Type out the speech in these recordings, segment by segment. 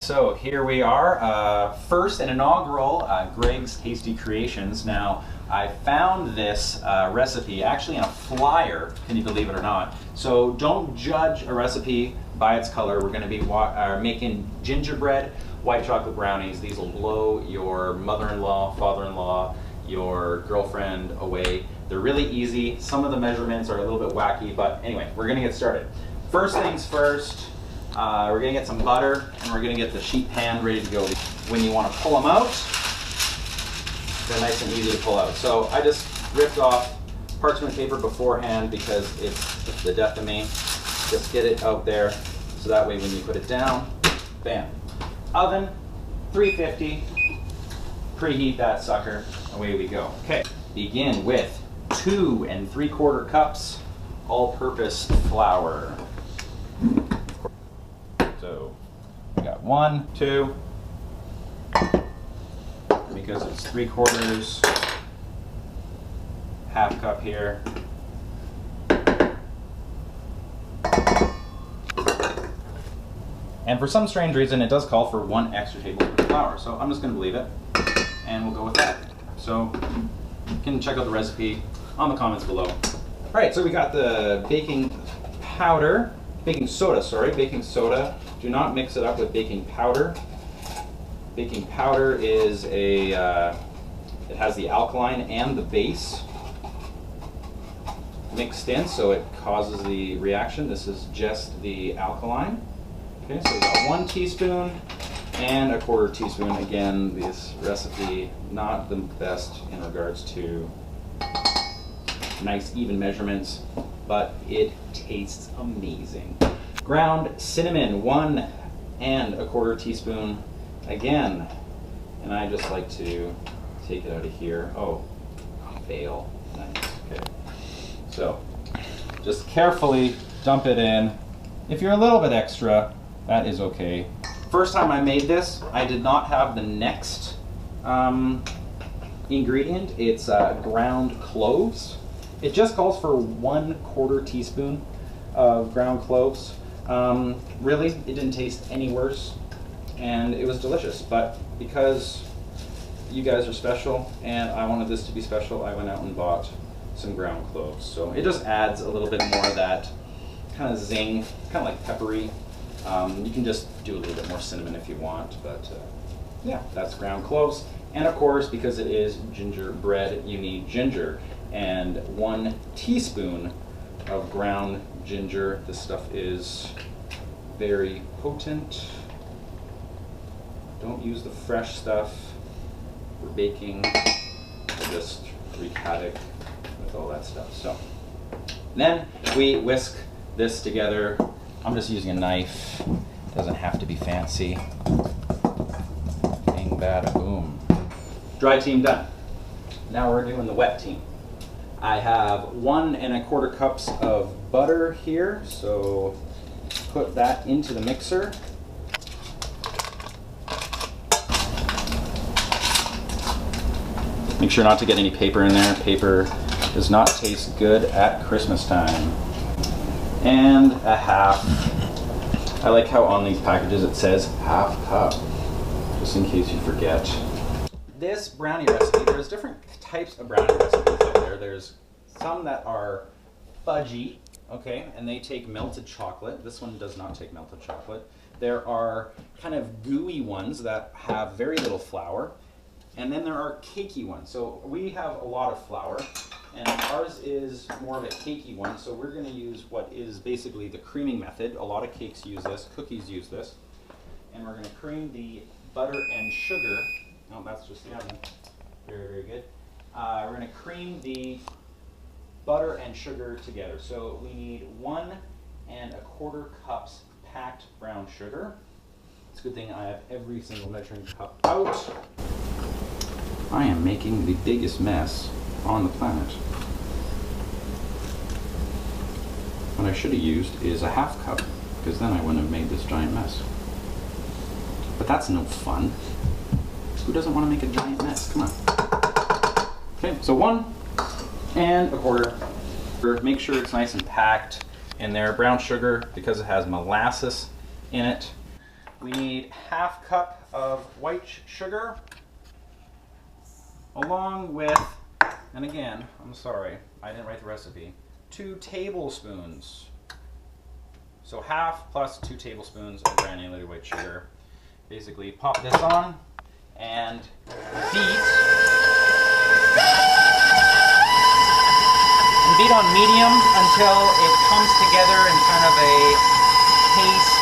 So here we are, first and inaugural Greg's Tasty Creations. Now, I found this recipe actually in a flyer, can you believe it or not? So don't judge a recipe by its color. We're going to be making gingerbread white chocolate brownies. These will blow your mother-in-law, father-in-law, your girlfriend away. They're really easy. Some of the measurements are a little bit wacky, but anyway, we're going to get started. First things first. We're going to get some butter, and we're going to get the sheet pan ready to go. When you want to pull them out, they're nice and easy to pull out. So I just ripped off parchment paper beforehand because it's the death of me. Just get it out there so that way when you put it down, bam. Oven, 350, preheat that sucker, away we go. Okay, begin with 2 3/4 cups all-purpose flour. So we got 1, 2, because it's 3/4, half cup here. And for some strange reason, it does call for 1 extra tablespoon of flour. So I'm just going to believe it, and we'll go with that. So you can check out the recipe on the comments below. All right, so we got the baking soda. Do not mix it up with baking powder. Baking powder is it has the alkaline and the base mixed in, so it causes the reaction. This is just the alkaline. Okay, so we got 1 teaspoon and 1/4 teaspoon. Again, this recipe not the best in regards to nice even measurements, but it tastes amazing. Ground cinnamon, 1 1/4 teaspoon. Again, and I just like to take it out of here. Oh, fail. Nice. Okay. So just carefully dump it in. If you're a little bit extra, that is okay. First time I made this, I did not have the next ingredient. It's ground cloves. It just calls for 1/4 teaspoon of ground cloves. Really, it didn't taste any worse, and it was delicious. But because you guys are special, and I wanted this to be special, I went out and bought some ground cloves. So it just adds a little bit more of that kind of zing, kind of like peppery. You can just do a little bit more cinnamon if you want, but yeah, that's ground cloves. And of course, because it is gingerbread, you need ginger, and 1 teaspoon of ground ginger. This stuff is very potent. Don't use the fresh stuff for baking. It'll just wreak havoc with all that stuff. So then we whisk this together. I'm just using a knife. Doesn't have to be fancy. Bing, bada, boom. Dry team done. Now we're doing the wet team. I have 1 1/4 cups of butter here, so put that into the mixer. Make sure not to get any paper in there. Paper does not taste good at Christmas time. And a half. I like how on these packages it says half cup, just in case you forget. This brownie recipe, there's different types of brownie recipes out there. There's some that are fudgy, okay, and they take melted chocolate. This one does not take melted chocolate. There are kind of gooey ones that have very little flour, and then there are cakey ones. So we have a lot of flour, and ours is more of a cakey one, so we're going to use what is basically the creaming method. A lot of cakes use this, cookies use this, and we're going to cream the butter and sugar. Oh, that's just the oven. Very, very good. We're going to cream the butter and sugar together. So we need 1 1/4 cups packed brown sugar. It's a good thing I have every single measuring cup out. I am making the biggest mess on the planet. What I should have used is a half cup, because then I wouldn't have made this giant mess. But that's no fun. Who doesn't want to make a giant mess? Come on. Okay, so 1 1/4. Make sure it's nice and packed in there. Brown sugar, because it has molasses in it. We need 1/2 cup of white sugar, along with, and again, I'm sorry, I didn't write the recipe, 2 tablespoons. So 1/2 plus 2 tablespoons of granulated white sugar. Basically pop this on and beat. And beat on medium until it comes together in kind of a paste,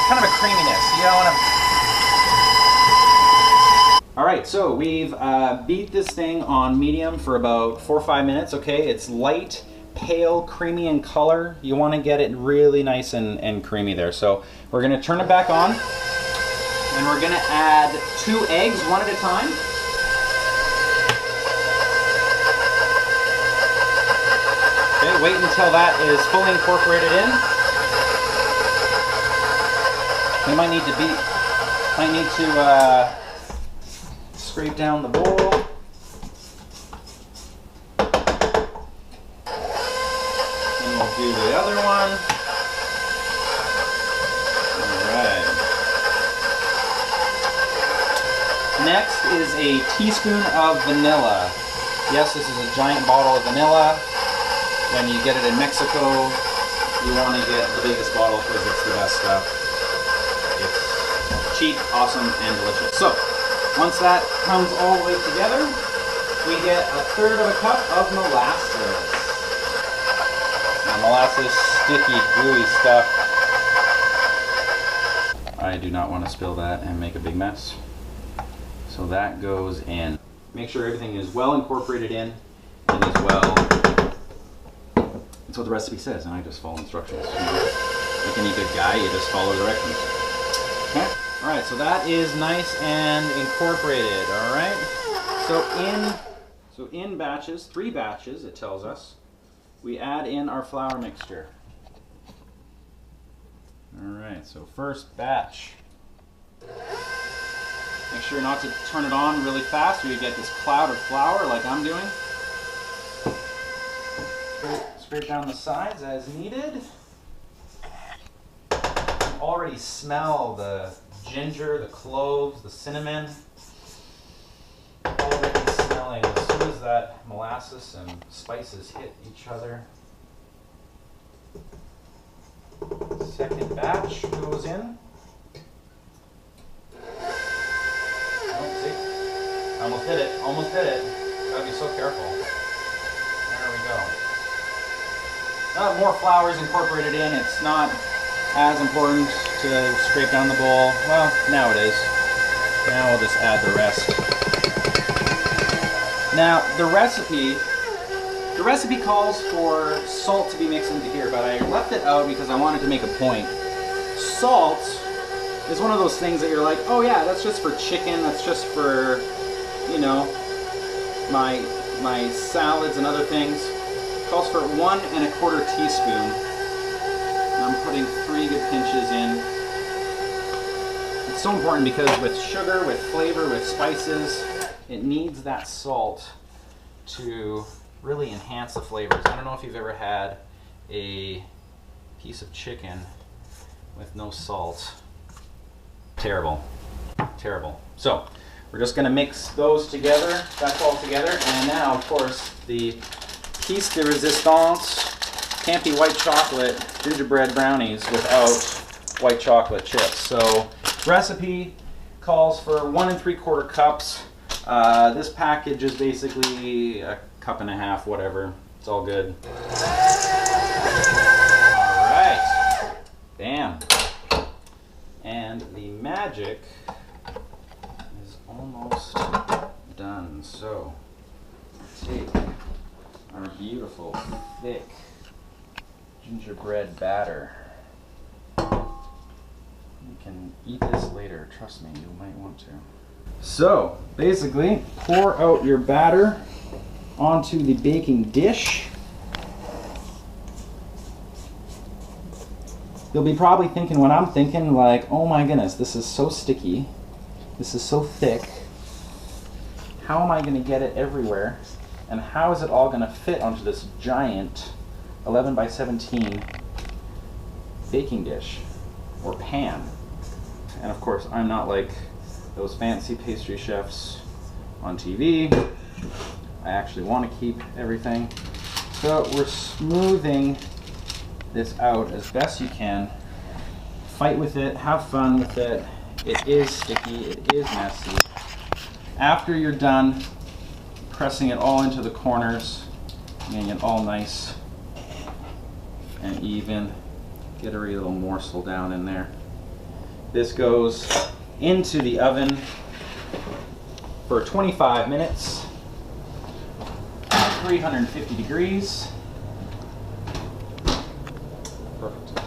kind of a creaminess. You don't want to. All right, so we've beat this thing on medium for about 4 or 5 minutes. Okay, it's light, pale, creamy in color. You want to get it really nice and creamy there. So we're going to turn it back on, and we're going to add 2 eggs, one at a time. Okay, wait until that is fully incorporated in. You might need to scrape down the bowl. And we'll do the other one. Alright. Next is a teaspoon of vanilla. Yes, this is a giant bottle of vanilla. When you get it in Mexico, you want to get the biggest bottle because it's the best stuff. It's cheap, awesome, and delicious. So, once that comes all the way together, we get 1/3 of a cup of molasses. Now, molasses, sticky, gooey stuff. I do not want to spill that and make a big mess. So that goes in. Make sure everything is well incorporated in and as well. That's what the recipe says, and I just follow instructions. You know? Like any good guy, you just follow directions. Okay? Alright, so that is nice and incorporated, alright? So in batches, 3 batches, it tells us, we add in our flour mixture. Alright, so first batch. Make sure not to turn it on really fast or you get this cloud of flour like I'm doing. Scrape down the sides as needed. Already smell the ginger, the cloves, the cinnamon. Already smelling as soon as that molasses and spices hit each other. Second batch goes in. Oh, see? Almost did it. Almost did it. Gotta be so careful. There we go. More flour is incorporated in. It's not as important to scrape down the bowl. Well, now it is. Now we'll just add the rest. Now, the recipe calls for salt to be mixed into here, but I left it out because I wanted to make a point. Salt is one of those things that you're like, oh yeah, that's just for chicken, that's just for, you know, my salads and other things. Calls for 1 1/4 teaspoon. And I'm putting 3 good pinches in. It's so important because with sugar, with flavor, with spices, it needs that salt to really enhance the flavors. I don't know if you've ever had a piece of chicken with no salt. Terrible. Terrible. So, we're just going to mix those together. That's all together. And now, of course, the piece de resistance. Can't be white chocolate gingerbread brownies without white chocolate chips. So recipe calls for 1 3/4 cups. This package is basically 1.5 cups, whatever. It's all good. All right, bam. And the magic is almost done. So take our beautiful, thick gingerbread batter. You can eat this later, trust me, you might want to. So, basically, pour out your batter onto the baking dish. You'll be probably thinking what I'm thinking, like, oh my goodness, this is so sticky, this is so thick. How am I going to get it everywhere? And how is it all going to fit onto this giant 11 by 17 baking dish or pan? And of course, I'm not like those fancy pastry chefs on TV. I actually want to keep everything. So we're smoothing this out as best you can. Fight with it, have fun with it. It is sticky, it is messy. After you're done pressing it all into the corners, getting it all nice and even, get every little morsel down in there. This goes into the oven for 25 minutes, 350 degrees. Perfect.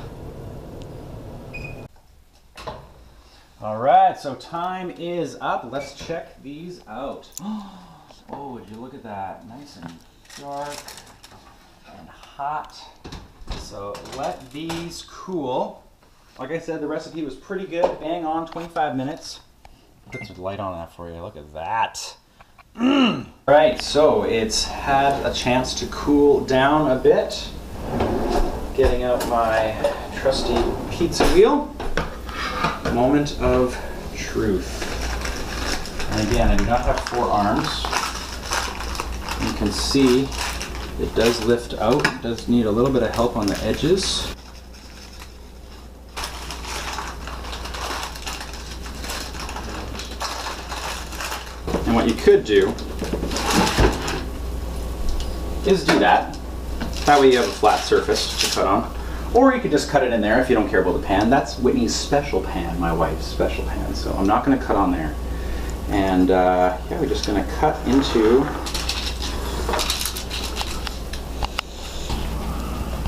All right, so time is up. Let's check these out. Oh, would you look at that? Nice and dark and hot. So let these cool. Like I said, the recipe was pretty good. Bang on, 25 minutes. Put some light on that for you. Look at that. Right, so it's had a chance to cool down a bit. Getting out my trusty pizza wheel. Moment of truth. And again, I do not have 4 arms. You can see it does lift out. It does need a little bit of help on the edges. And what you could do is do that. That way you have a flat surface to cut on. Or you could just cut it in there if you don't care about the pan. That's Whitney's special pan, my wife's special pan. So I'm not going to cut on there. And yeah, we're just going to cut into.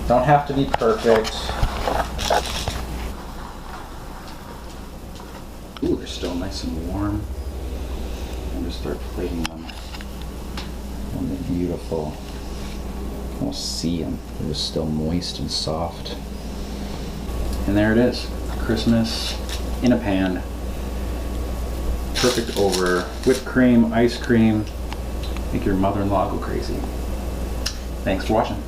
Don't have to be perfect. Ooh, they're still nice and warm. And just start plating them. And they're beautiful. Almost see them. They're just still moist and soft. And there it is. Christmas in a pan. Perfect over whipped cream, ice cream. Make your mother-in-law go crazy. Thanks for watching.